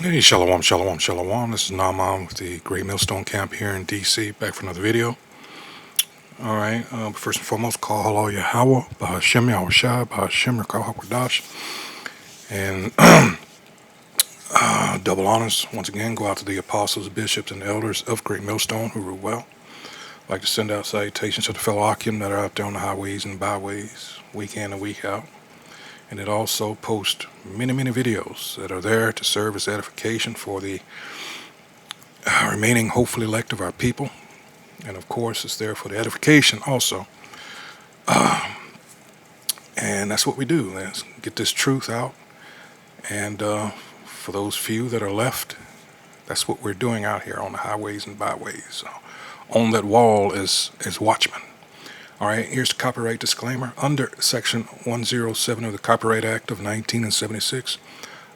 Hey, shalom, shalom, shalom. This is Naaman with the Great Millstone Camp here in DC, back for another video. All right, first and foremost, call hello Yahweh, Bahashem Yahushai, Bahashem Rakah Hakwadash, and double honors once again go out to the apostles, bishops, and elders of Great Millstone who rule well. I'd like to send out salutations to the fellow Akim that are out there on the highways and byways, week in and week out. And it also posts many videos that are there to serve as edification for the remaining hopeful elect of our people. And of course, it's there for the edification also. And that's what we do. Let's get this truth out. And for those few that are left, that's what we're doing out here on the highways and byways. So, on that wall is watchmen. All right, here's the copyright disclaimer. Under Section 107 of the Copyright Act of 1976,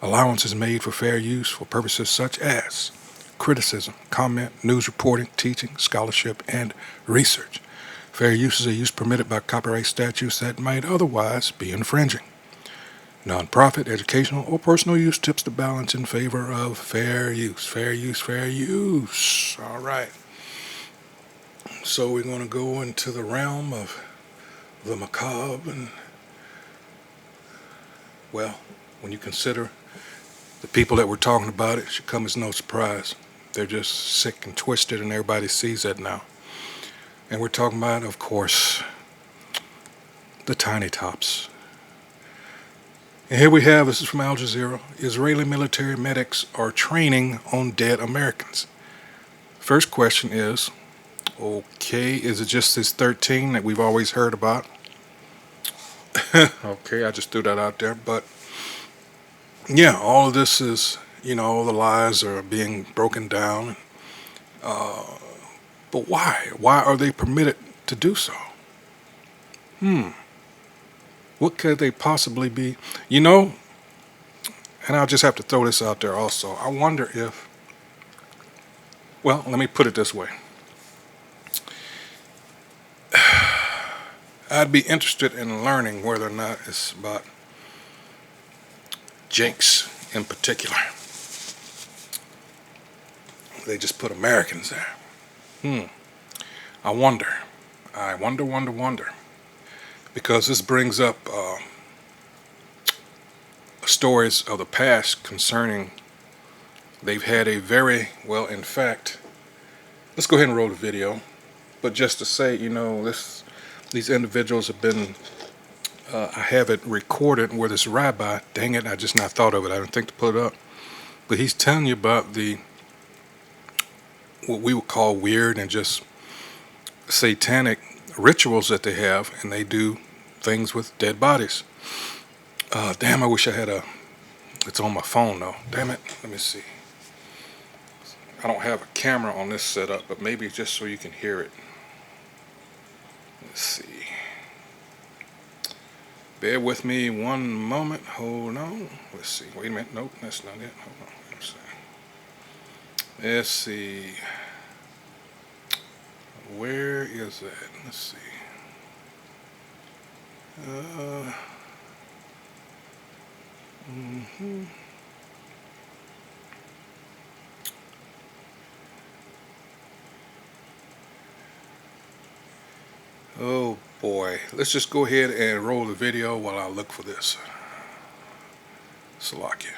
allowance is made for fair use for purposes such as criticism, comment, news reporting, teaching, scholarship, and research. Fair use is a use permitted by copyright statutes that might otherwise be infringing. Non-profit, educational, or personal use tips the balance in favor of fair use. Fair use, fair use. All right. So we're going to go into the realm of the macabre, and well, when you consider the people that we're talking about, it should come as no surprise. They're just sick and twisted, and everybody sees that now. And we're talking about, of course, the tiny tops. And here we have, this is from Al Jazeera, Israeli military medics are training on dead Americans. First question is, okay, is it just this 13 that we've always heard about? Okay, I just threw that out there. But yeah, all of this is, all the lies are being broken down. But why? Why are they permitted to do so? What could they possibly be? And I'll just have to throw this out there also. I wonder if, well, let me put it this way. I'd be interested in learning whether or not it's about Jinx in particular. They just put Americans there. I wonder. Because this brings up stories of the past concerning, they've had a very, well, in fact, let's go ahead and roll the video. But just to say, these individuals have been, I have it recorded where this rabbi, dang it, I just not thought of it. I didn't think to put it up. But he's telling you about what we would call weird and just satanic rituals that they have, and they do things with dead bodies. Damn, I wish I had it's on my phone though. Damn it, let me see. I don't have a camera on this setup, but maybe just so you can hear it. Let's see. Bear with me one moment. Hold on. Let's see. Wait a minute. Nope, that's not it. Hold on. Let's see. Where is that? Let's see. Oh boy. Let's just go ahead and roll the video while I look for this. Salakia.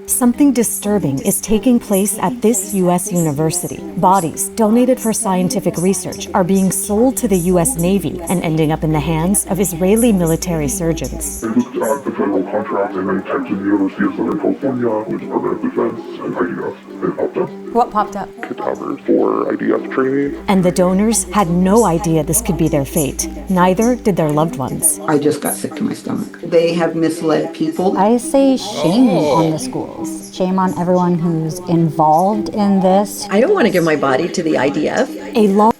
Something disturbing is taking place at this U.S. university. Bodies donated for scientific research are being sold to the U.S. Navy and ending up in the hands of Israeli military surgeons. They looked at the federal contract and then typed in the University of Southern California, with Department of Defense, and IDF. It popped up. What popped up? Cadavers for IDF training. And the donors had no idea this could be their fate. Neither did their loved ones. I just got sick to my stomach. They have misled people. I say shame on the schools. Shame on everyone who's involved in this. I don't want to give my body to the IDF.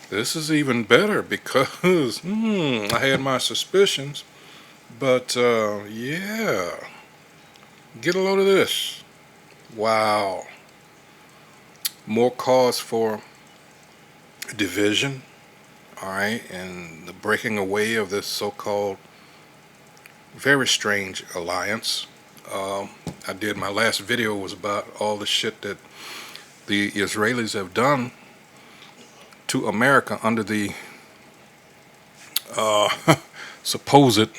This is even better because I had my suspicions, but yeah, get a load of this. Wow. More cause for division, all right, and the breaking away of this so-called very strange alliance I did my last video was about all the shit that the Israelis have done to America under the supposed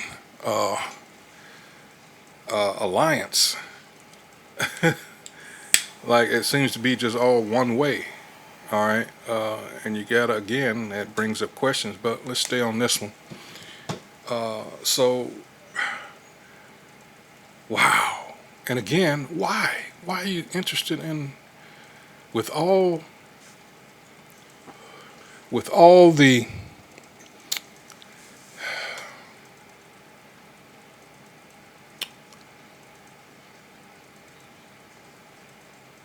alliance. Like, it seems to be just all one way. All right, and you gotta, again, that brings up questions, but let's stay on this one. So, wow. And again, why? Why are you interested in, with all the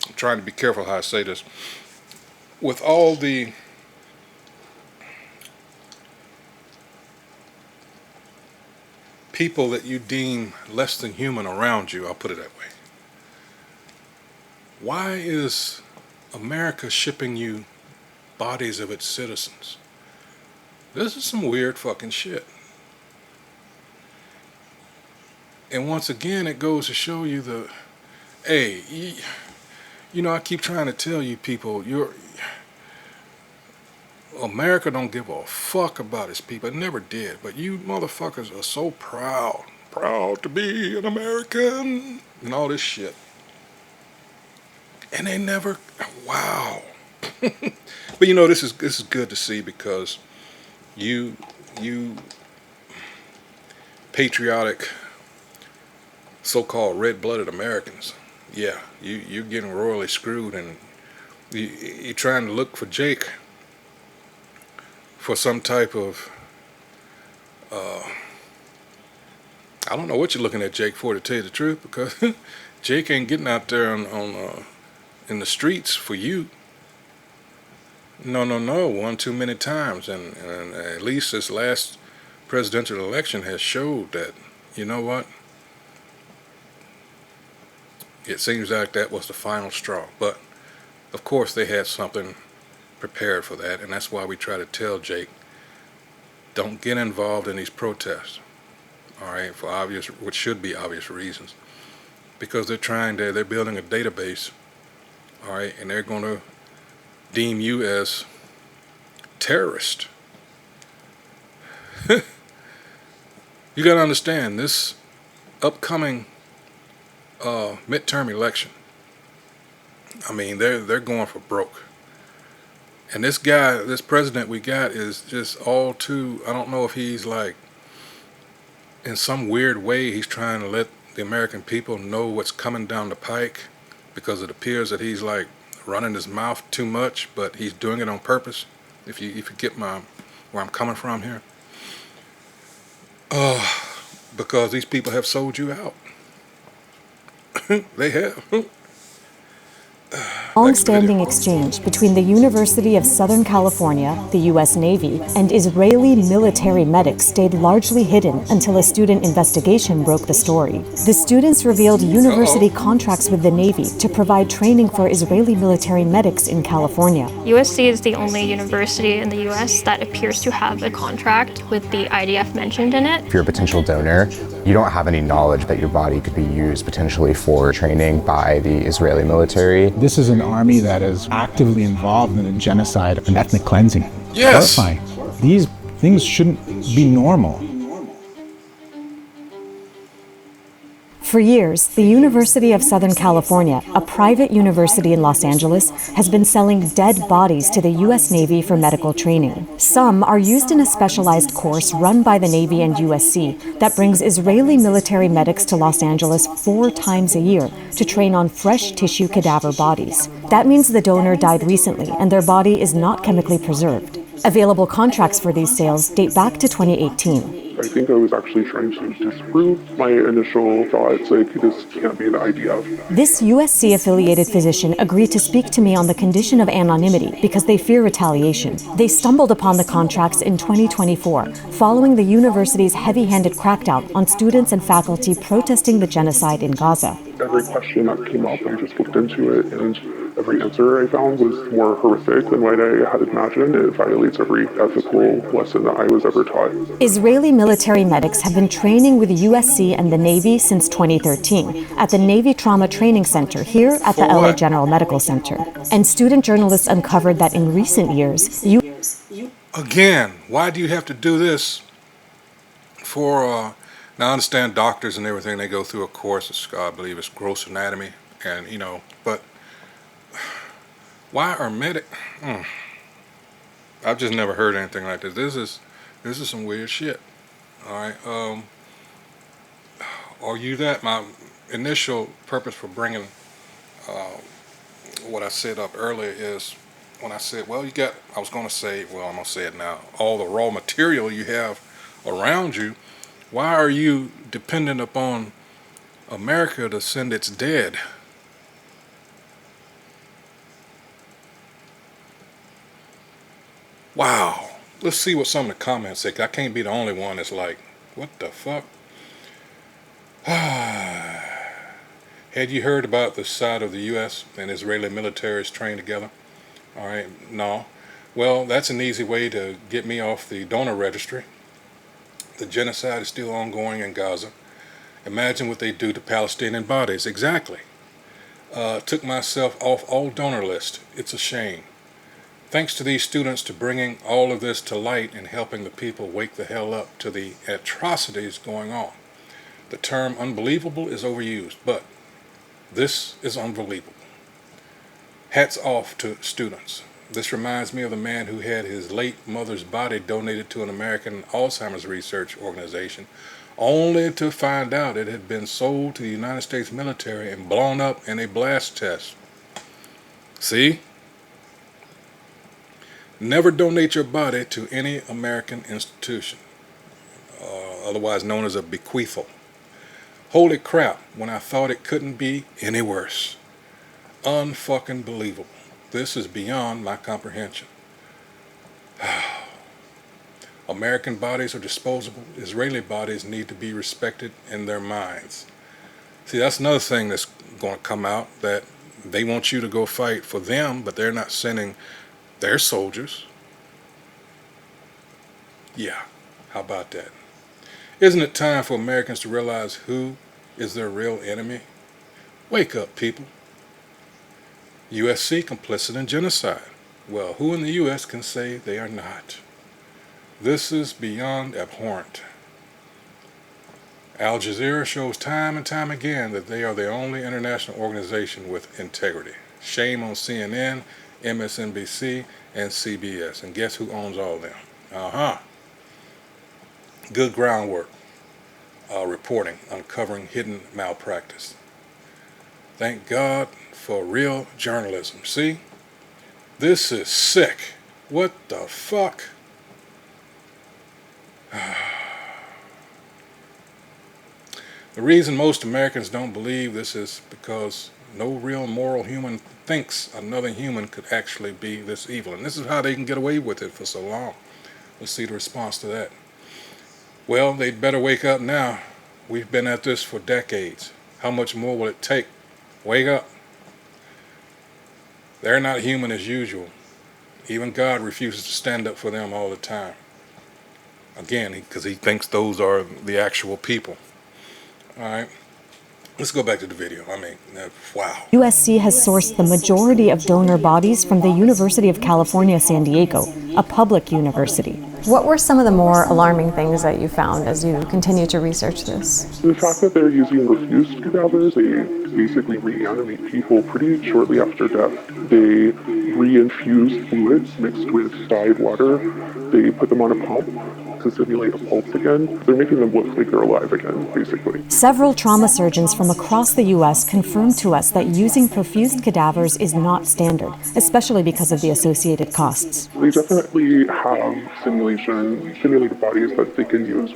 I'm trying to be careful how I say this. With all the people that you deem less than human around you, I'll put it that way, why is America shipping you bodies of its citizens? This is some weird fucking shit. And once again, it goes to show you the, hey, you know, I keep trying to tell you people, America don't give a fuck about its people. It never did. But you motherfuckers are so proud to be an American and all this shit. And they never, wow. But you know, this is good to see, because you patriotic so-called red-blooded Americans, yeah, you're getting royally screwed, and you're trying to look for Jake for some type of, I don't know what you're looking at Jake for, to tell you the truth, because Jake ain't getting out there in the streets for you. No, one too many times, and at least this last presidential election has showed that, you know what, it seems like that was the final straw. But of course they had something prepared for that, and that's why we try to tell Jake, don't get involved in these protests, all right, for obvious, which should be obvious reasons, because they're building a database, all right, and they're going to deem you as terrorist. You got to understand, this upcoming midterm election, I mean, they're going for broke. And this guy, this president we got, is just all too, I don't know if he's like, in some weird way, he's trying to let the American people know what's coming down the pike, because it appears that he's like running his mouth too much, but he's doing it on purpose. If you get where I'm coming from here. Because these people have sold you out. They have. Long-standing exchange between the University of Southern California, the U.S. Navy, and Israeli military medics stayed largely hidden until a student investigation broke the story. The students revealed university contracts with the Navy to provide training for Israeli military medics in California. USC is the only university in the U.S. that appears to have a contract with the IDF mentioned in it. If you're a potential donor, you don't have any knowledge that your body could be used potentially for training by the Israeli military. This is an army that is actively involved in a genocide and ethnic cleansing. Yes. Horrifying. These things shouldn't be normal. For years, the University of Southern California, a private university in Los Angeles, has been selling dead bodies to the U.S. Navy for medical training. Some are used in a specialized course run by the Navy and USC that brings Israeli military medics to Los Angeles 4 times a year to train on fresh tissue cadaver bodies. That means the donor died recently and their body is not chemically preserved. Available contracts for these sales date back to 2018. I think I was actually trying to disprove my initial thoughts, like, this can't be the IDF. This USC-affiliated physician agreed to speak to me on the condition of anonymity because they fear retaliation. They stumbled upon the contracts in 2024, following the university's heavy-handed crackdown on students and faculty protesting the genocide in Gaza. Every question that came up, I just looked into it, and Every answer I found was more horrific than what I had imagined. It violates every ethical lesson that I was ever taught. Israeli military medics have been training with the USC and the Navy since 2013 at the Navy Trauma Training Center here at the For LA what? General Medical Center. And student journalists uncovered that in recent years, Again, why do you have to do this for, now I understand doctors and everything, they go through a course, I believe it's gross anatomy, and but why are I've just never heard anything like this. This is some weird shit. All right. Are you that? My initial purpose for bringing what I said up earlier is when I said, well, I was going to say, well, I'm going to say it now, all the raw material you have around you, why are you dependent upon America to send its dead? Wow. Let's see what some of the comments say. I can't be the only one that's like, what the fuck? Had you heard about the side of the U.S. and Israeli militaries trained together? All right, no. Well, that's an easy way to get me off the donor registry. The genocide is still ongoing in Gaza. Imagine what they do to Palestinian bodies. Exactly. Took myself off all donor list. It's a shame. Thanks to these students to bringing all of this to light and helping the people wake the hell up to the atrocities going on. The term unbelievable is overused, but this is unbelievable. Hats off to students. This reminds me of the man who had his late mother's body donated to an American Alzheimer's research organization, only to find out it had been sold to the United States military and blown up in a blast test. See? Never donate your body to any American institution, otherwise known as a bequeathal. Holy crap, when I thought it couldn't be any worse. Unfucking believable. This is beyond my comprehension. American bodies are disposable. Israeli bodies need to be respected in their minds. See, that's another thing that's going to come out, that they want you to go fight for them, but they're not sending their soldiers. Yeah, how about that? Isn't it time for Americans to realize who is their real enemy? Wake up, people. USC complicit in genocide. Well, who in the U.S. can say they are not? This is beyond abhorrent. Al Jazeera shows time and time again that they are the only international organization with integrity. Shame on CNN, MSNBC, and CBS. And guess who owns all of them? Good groundwork. Reporting, uncovering hidden malpractice. Thank God for real journalism. See? This is sick. What the fuck? The reason most Americans don't believe this is because no real moral human thinks another human could actually be this evil. And this is how they can get away with it for so long. Let's see the response to that. Well, they'd better wake up now. We've been at this for decades. How much more will it take? Wake up. They're not human as usual. Even God refuses to stand up for them all the time. Again, because he thinks those are the actual people. All right. Let's go back to the video. I mean, wow. USC has sourced the majority of donor bodies from the University of California, San Diego, a public university. What were some of the more alarming things that you found as you continue to research this? The fact that they're using refused cadavers, they basically reanimate people pretty shortly after death. They reinfuse fluids mixed with dyed water. They put them on a pump to simulate a pulse again. They're making them look like they're alive again, basically. Several trauma surgeons from across the U.S. confirmed to us that using perfused cadavers is not standard, especially because of the associated costs. They definitely have simulated bodies that they can use.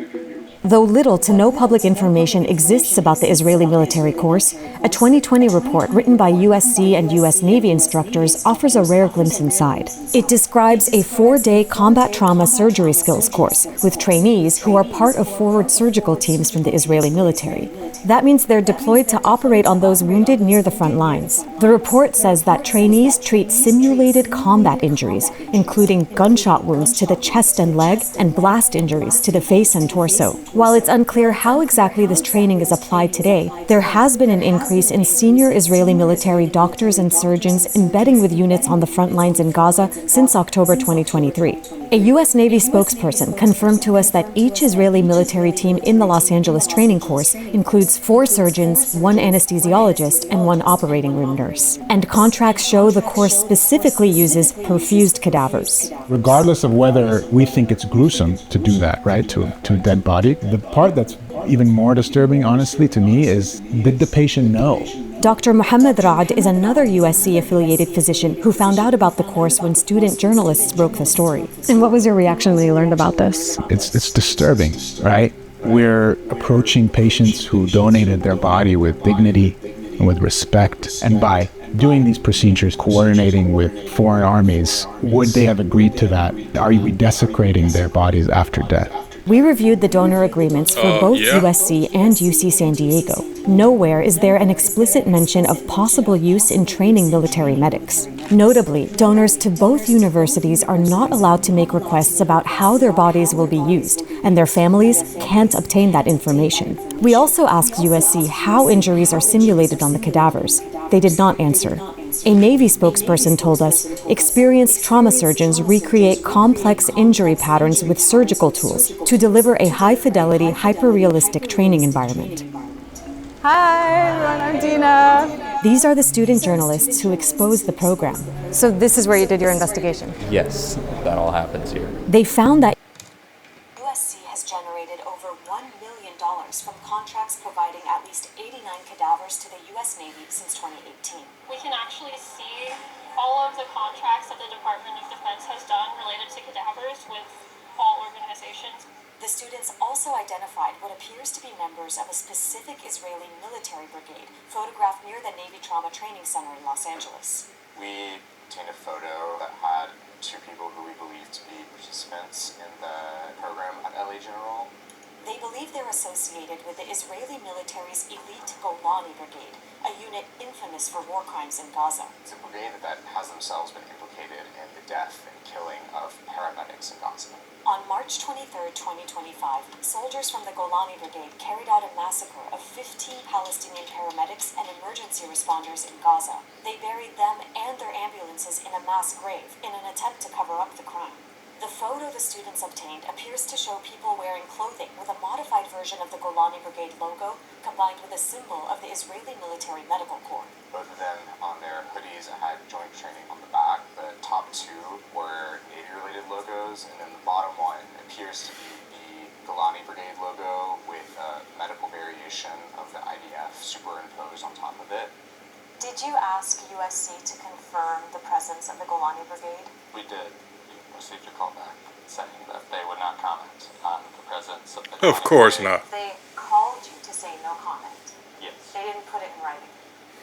Though little to no public information exists about the Israeli military course, a 2020 report written by USC and US Navy instructors offers a rare glimpse inside. It describes a 4-day combat trauma surgery skills course with trainees who are part of forward surgical teams from the Israeli military. That means they're deployed to operate on those wounded near the front lines. The report says that trainees treat simulated combat injuries, including gunshot wounds to the chest and leg and blast injuries to the face and torso. While it's unclear how exactly this training is applied today, there has been an increase in senior Israeli military doctors and surgeons embedding with units on the front lines in Gaza since October 2023. A U.S. Navy spokesperson confirmed to us that each Israeli military team in the Los Angeles training course includes 4 surgeons, 1 anesthesiologist, and 1 operating room nurse. And contracts show the course specifically uses perfused cadavers. Regardless of whether we think it's gruesome to do that, right, to a dead body, the part that's even more disturbing, honestly, to me, is did the patient know? Dr. Mohammed Raad is another USC-affiliated physician who found out about the course when student journalists broke the story. And what was your reaction when you learned about this? It's disturbing, right? We're approaching patients who donated their body with dignity and with respect, and by doing these procedures, coordinating with foreign armies, would they have agreed to that? Are we desecrating their bodies after death? We reviewed the donor agreements for both USC and UC San Diego. Nowhere is there an explicit mention of possible use in training military medics. Notably, donors to both universities are not allowed to make requests about how their bodies will be used, and their families can't obtain that information. We also asked USC how injuries are simulated on the cadavers. They did not answer. A Navy spokesperson told us experienced trauma surgeons recreate complex injury patterns with surgical tools to deliver a high-fidelity, hyper-realistic training environment. Hi, everyone, I'm Dina. These are the student journalists who exposed the program. So this is where you did your investigation? Yes, that all happens here. They found that USC has generated over $1 million from contracts providing at least 89 cadavers to the US Navy since 2018. We can actually see all of the contracts that the Department of Defense has done related to cadavers with all organizations. The students also identified what appears to be members of a specific Israeli military brigade photographed near the Navy Trauma Training Center in Los Angeles. We obtained a photo that had 2 people who we believe to be participants in the program at LA General. They believe they're associated with the Israeli military's elite Golani Brigade, a unit infamous for war crimes in Gaza. It's a brigade that has themselves been implicated in the death and killing of paramedics in Gaza. On March 23, 2025, soldiers from the Golani Brigade carried out a massacre of 15 Palestinian paramedics and emergency responders in Gaza. They buried them and their ambulances in a mass grave in an attempt to cover up the crime. The photo the students obtained appears to show people wearing clothing with a modified version of the Golani Brigade logo combined with a symbol of the Israeli Military Medical Corps. Both of them on their hoodies had joint training on the back. The top 2 were Navy-related logos, and then the bottom one appears to be the Golani Brigade logo with a medical variation of the IDF superimposed on top of it. Did you ask USC to confirm the presence of the Golani Brigade? We did. Received a call back saying that they would not comment on the presence of the Of course not. They called you to say no comment. Yes. They didn't put it in writing.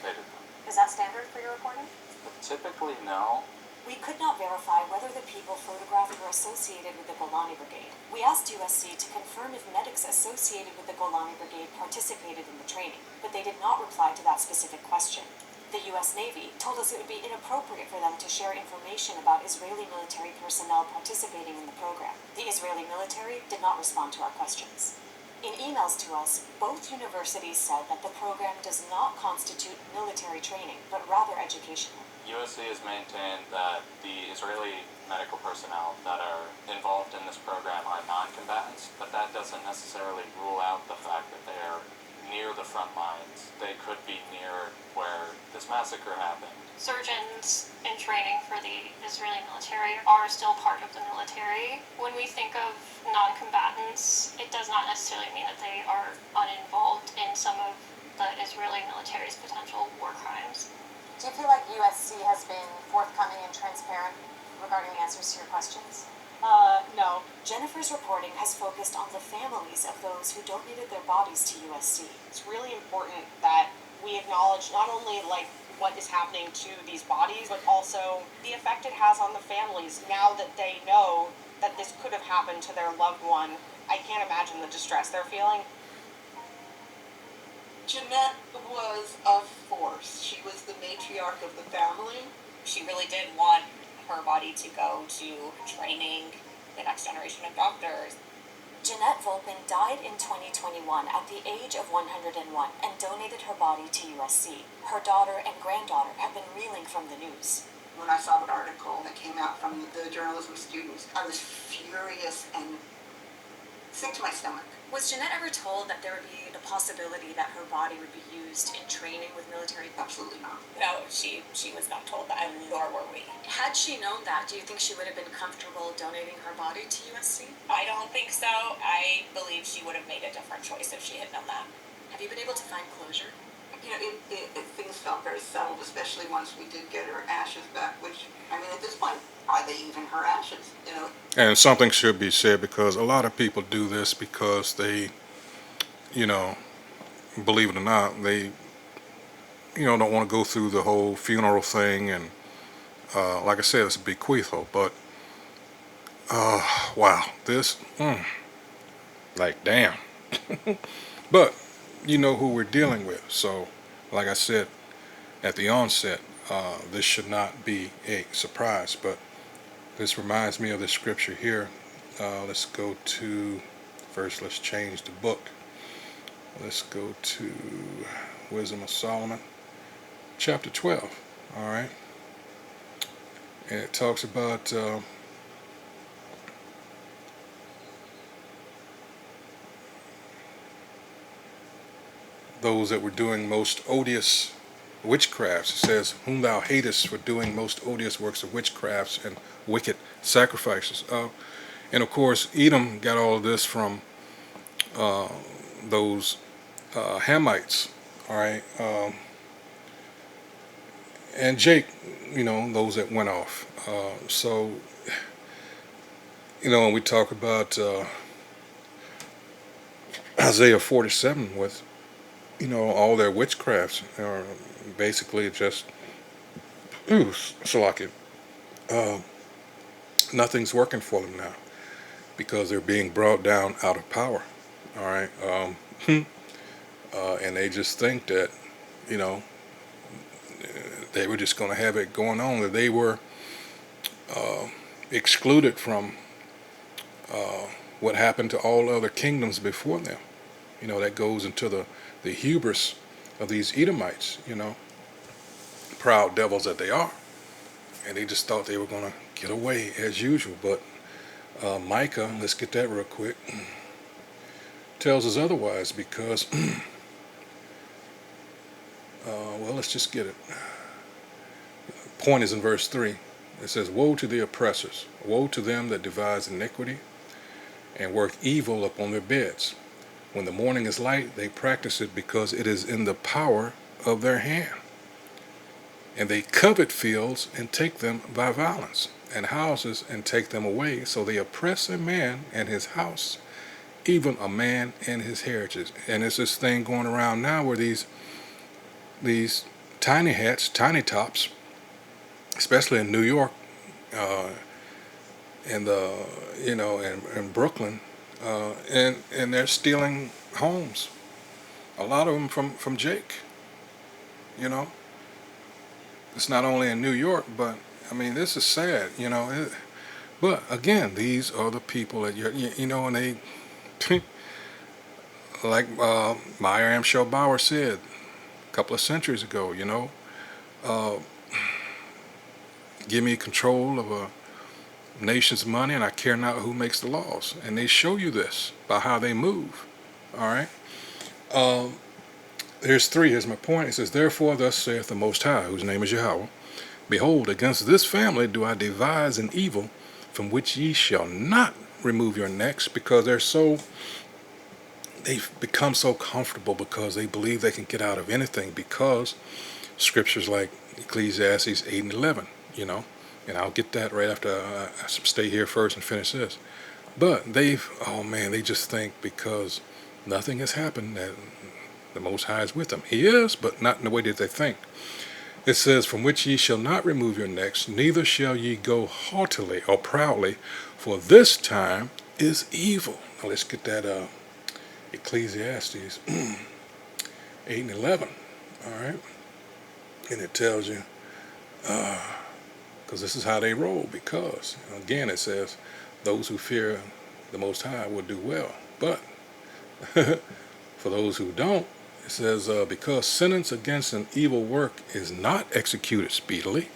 They did not. Is that standard for your reporting? But typically, no. We could not verify whether the people photographed were associated with the Golani Brigade. We asked USC to confirm if medics associated with the Golani Brigade participated in the training, but they did not reply to that specific question. The U.S. Navy told us it would be inappropriate for them to share information about Israeli military personnel participating in the program. The Israeli military did not respond to our questions. In emails to us, both universities said that the program does not constitute military training, but rather educational. USC has maintained that the Israeli medical personnel that are involved in this program are non-combatants, but that doesn't necessarily rule out the fact that they are near the front lines. They could be near where this massacre happened. Surgeons in training for the Israeli military are still part of the military. When we think of non-combatants, it does not necessarily mean that they are uninvolved in some of the Israeli military's potential war crimes. Do you feel like USC has been forthcoming and transparent regarding the answers to your questions? No. Jennifer's reporting has focused on the families of those who donated their bodies to USC. It's really important that we acknowledge not only like what is happening to these bodies, but also the effect it has on the families now that they know that this could have happened to their loved one. I can't imagine the distress they're feeling. Jeanette was a force. She was the matriarch of the family. She really did want her body to go to training the next generation of doctors. Jeanette Volpin died in 2021 at the age of 101 and donated her body to USC. Her daughter and granddaughter have been reeling from the news. When I saw the article that came out from the journalism students, I was furious and sick to my stomach. Was Jeanette ever told that there would be the possibility that her body would be used in training with military? Absolutely not. No, she was not told that, nor were we. Had she known that, do you think she would have been comfortable donating her body to USC? I don't think so. I believe she would have made a different choice if she had known that. Have you been able to find closure? You know, things felt very settled, especially once we did get her ashes back, which, I mean, at this point, are they even her ashes, you know? And something should be said, because a lot of people do this because they, you know, believe it or not, they, you know, don't want to go through the whole funeral thing. And like I said, it's a bequeathal. But, wow, this, like, damn. But you know who we're dealing with. So, like I said at the onset, this should not be a surprise. But this reminds me of the scripture here. Let's go to, first let's change the book. Let's go to Wisdom of Solomon, chapter 12. All right. And it talks about those that were doing most odious witchcrafts. It says, whom thou hatest for doing most odious works of witchcrafts and wicked sacrifices. And of course, Edom got all of this from those Hamites, all right, and Jake, you know, those that went off. So, you know, when we talk about Isaiah 47 with, you know, all their witchcrafts are basically just, nothing's working for them now because they're being brought down out of power. All right. And they just think that, you know, they were just going to have it going on, that they were excluded from what happened to all other kingdoms before them. You know, that goes into the hubris of these Edomites, you know, proud devils that they are. And they just thought they were going to get away as usual. But Micah, let's get that real quick, tells us otherwise, because, well, let's just get it. Point is in verse 3. It says, woe to the oppressors, woe to them that devise iniquity and work evil upon their beds. When the morning is light, they practice it because it is in the power of their hand. And they covet fields and take them by violence, and houses and take them away. So they oppress a man and his house, even a man and his heritage. And it's this thing going around now where these tiny hats, tiny tops, especially in New York, and in Brooklyn, and they're stealing homes. A lot of them from Jake. You know, it's not only in New York, but I mean, this is sad. You know, but again, these are the people that you know, and they, like Meyer Amschel Bauer said a couple of centuries ago. You know, give me control of a nation's money, and I care not who makes the laws. And they show you this by how they move. All right. Here's 3. Here's my point. It says, therefore, thus saith the Most High, whose name is Yahweh, behold, against this family do I devise an evil, from which ye shall not remove your necks, because they've become so comfortable, because they believe they can get out of anything, because scriptures like Ecclesiastes 8 and 11, you know, And I'll get that right after I stay here first and finish this. But oh man, they just think because nothing has happened that the Most High is with them. He is, but not in the way that they think. It says, from which ye shall not remove your necks, neither shall ye go haughtily or proudly, for this time is evil. Now let's get that Ecclesiastes 8 and 11. All right. And it tells you, because this is how they roll, because, again, it says, those who fear the Most High will do well. But for those who don't, it says, because sentence against an evil work is not executed speedily,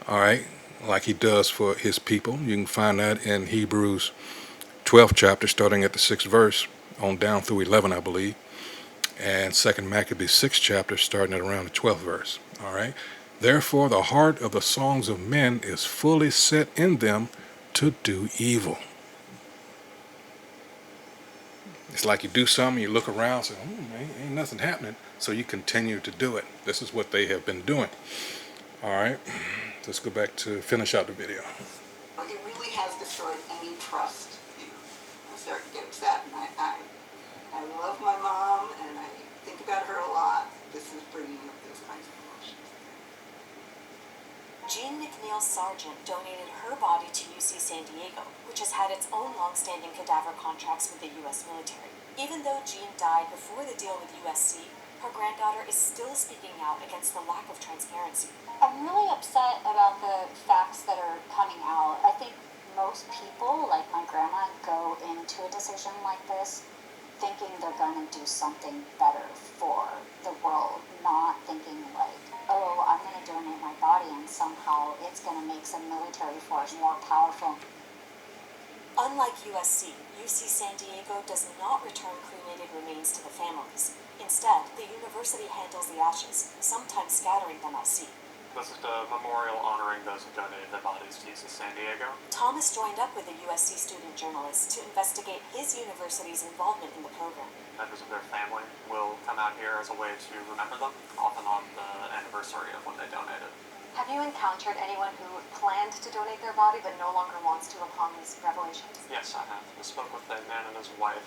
all right, like he does for his people. You can find that in Hebrews 12th chapter, starting at the 6th verse, on down through 11, I believe, and 2nd Maccabees 6th chapter, starting at around the 12th verse, all right. Therefore, the heart of the songs of men is fully set in them to do evil. It's like you do something, you look around, and say, ain't nothing happening, so you continue to do it. This is what they have been doing. All right, let's go back to finish out the video. It really has destroyed any trust here. I'm starting to get upset, and I love my mom, and I think about her a lot. This is bringing up those kinds of emotions. Jean McNeil Sargent donated her body to UC San Diego, which has had its own long-standing cadaver contracts with the U.S. military. Even though Jean died before the deal with USC, her granddaughter is still speaking out against the lack of transparency. I'm really upset about the facts that are coming out. I think most people, like my grandma, go into a decision like this thinking they're going to do something better for the world, not thinking like, oh, I'm going to donate my body and somehow it's going to make some military force more powerful. Unlike USC, UC San Diego does not return cremated remains to the families. Instead, the university handles the ashes, sometimes scattering them at sea. This is a memorial honoring those who donated their bodies to UC San Diego. Thomas joined up with a USC student journalist to investigate his university's involvement in the program. Members of their family will come out here as a way to remember them, often on the anniversary of when they donated. Have you encountered anyone who planned to donate their body but no longer wants to upon these revelations? Yes, I have. I spoke with a man and his wife.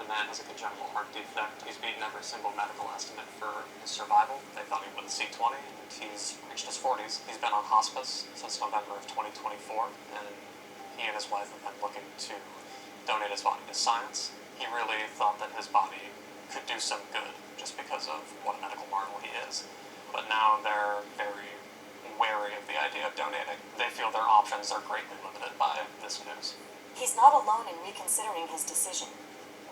The man has a congenital heart defect. He's beaten every single medical estimate for his survival. They thought he wouldn't see 20, and he's reached his 40s. He's been on hospice since November of 2024, and he and his wife have been looking to donate his body to science. He really thought that his body could do some good just because of what a medical marvel he is. But now they're very wary of the idea of donating. They feel their options are greatly limited by this news. He's not alone in reconsidering his decision.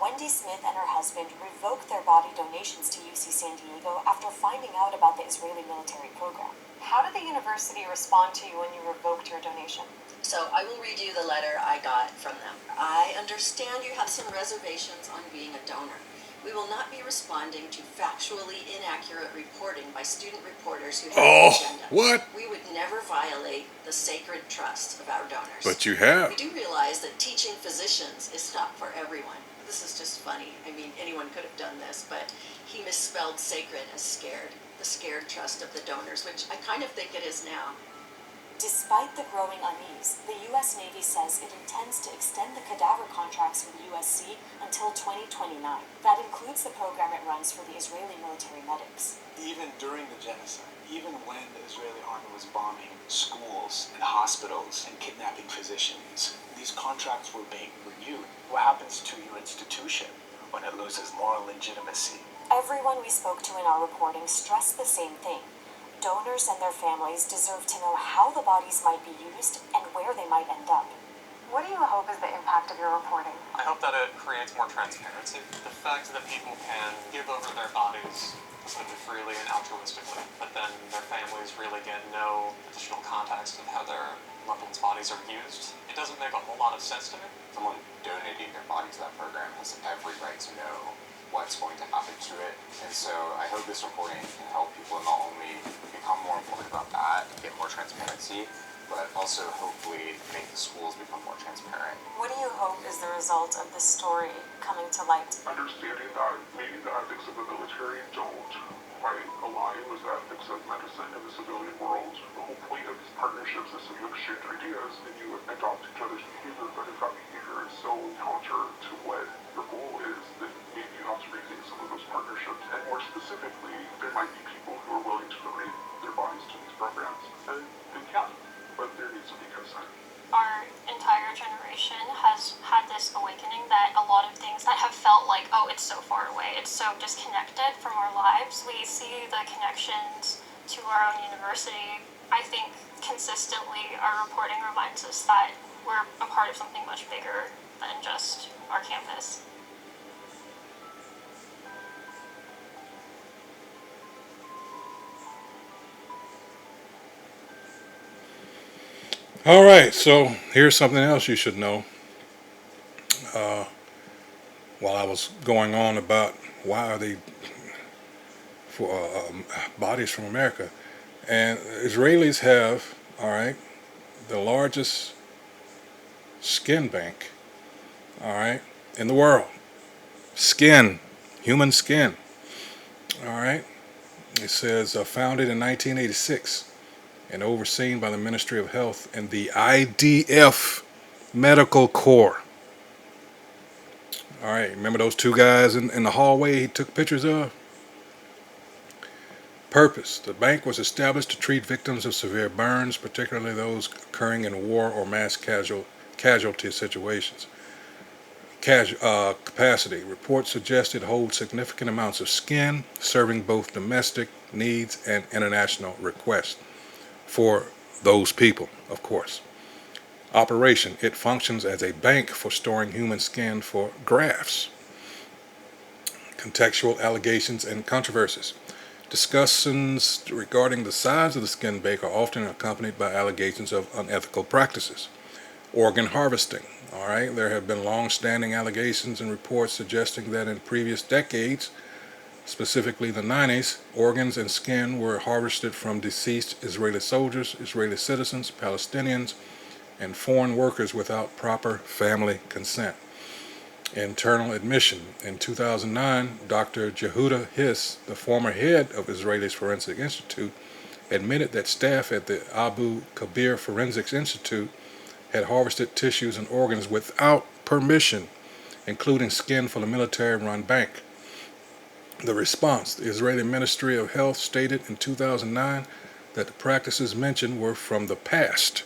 Wendy Smith and her husband revoked their body donations to UC San Diego after finding out about the Israeli military program. How did the university respond to you when you revoked your donation? So I will read you the letter I got from them. I understand you have some reservations on being a donor. We will not be responding to factually inaccurate reporting by student reporters who have an agenda. What? We would never violate the sacred trust of our donors. But you have. We do realize that teaching physicians is not for everyone. This is just funny. I mean, anyone could have done this, but he misspelled sacred as scared. The scared trust of the donors, which I kind of think it is now. Despite the growing unease, the U.S. Navy says it intends to extend the cadaver contracts with USC until 2029. That includes the program it runs for the Israeli military medics. Even during the genocide, even when the Israeli army was bombing schools and hospitals and kidnapping physicians, these contracts were being renewed. What happens to your institution when it loses moral legitimacy? Everyone we spoke to in our reporting stressed the same thing. Donors and their families deserve to know how the bodies might be used and where they might end up. What do you hope is the impact of your reporting? I hope that it creates more transparency. The fact that people can give over their bodies essentially freely and altruistically, but then their families really get no additional context of how their loved ones' bodies are used. It doesn't make a whole lot of sense to me. Someone donating their body to that program has every right to know what's going to happen to it. And so I hope this reporting can help people not only become more informed about that, get more transparency, but also hopefully make the schools become more transparent. What do you hope is the result of this story coming to light? Understanding that maybe the ethics of the military don't quite align with the ethics of medicine in the civilian world. The whole point of this partnership partnerships is so you exchange ideas and you adopt each other's behavior, but if that behavior is so counter to what your goal is, then maybe you have to rethink some of those partnerships. And more specifically, there might be people who are willing to donate their bodies to these programs, and they can, but there needs to be consent. Our entire generation has had this awakening that a lot of things that have felt like, oh, it's so far away, it's so disconnected from our lives. We see the connections to our own university. I think consistently our reporting reminds us that we're a part of something much bigger than just our campus. All right, so here's something else you should know. While I was going on about why are they for bodies from America, and Israelis have, all right, the largest skin bank, all right, in the world. Skin, human skin, all right. It says founded in 1986. And overseen by the Ministry of Health and the IDF Medical Corps. All right, remember those two guys in the hallway he took pictures of? Purpose. The bank was established to treat victims of severe burns, particularly those occurring in war or mass casualty situations. Capacity. Reports suggest it holds significant amounts of skin, serving both domestic needs and international requests. For those people, of course. Operation. It functions as a bank for storing human skin for grafts. Contextual allegations and controversies. Discussions regarding the size of the skin bank are often accompanied by allegations of unethical practices. Organ harvesting. All right, there have been long-standing allegations and reports suggesting that in previous decades, specifically the 90s, organs and skin were harvested from deceased Israeli soldiers, Israeli citizens, Palestinians, and foreign workers without proper family consent. Internal admission. In 2009, Dr. Jehuda Hiss, the former head of Israel's Forensic Institute, admitted that staff at the Abu Kabir Forensics Institute had harvested tissues and organs without permission, including skin for the military-run bank. The response, the Israeli Ministry of Health stated in 2009 that the practices mentioned were from the past,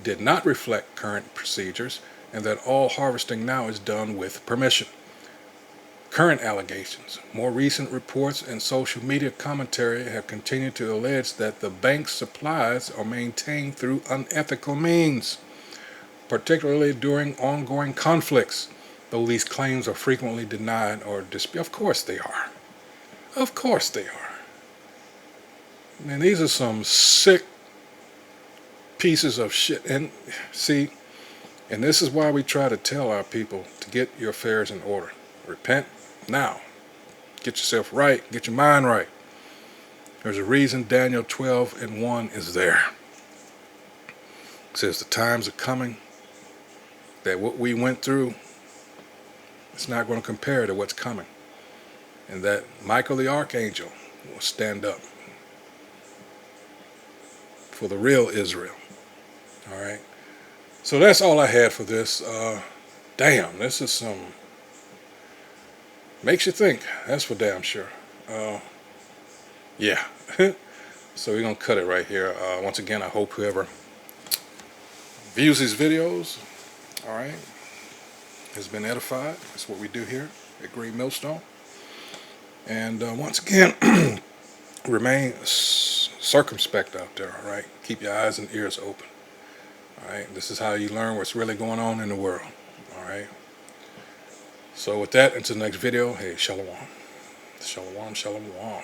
did not reflect current procedures, and that all harvesting now is done with permission. Current allegations, more recent reports and social media commentary have continued to allege that the bank's supplies are maintained through unethical means, particularly during ongoing conflicts, though these claims are frequently denied or disputed. Of course they are. Of course they are. Man, these are some sick pieces of shit. And see, and this is why we try to tell our people to get your affairs in order. Repent now. Get yourself right. Get your mind right. There's a reason Daniel 12:1 is there. It says the times are coming that what we went through, it's not going to compare to what's coming. And that Michael the Archangel will stand up for the real Israel. All right. So that's all I had for this. Damn, this is some... makes you think. That's for damn sure. Yeah. So we're going to cut it right here. Once again, I hope whoever views these videos, all right, has been edified. That's what we do here at Green Millstone. And once again, remain circumspect out there, all right? Keep your eyes and ears open, all right? This is how you learn what's really going on in the world, all right? So with that, until the next video, hey, shalom. Shalom, shalom.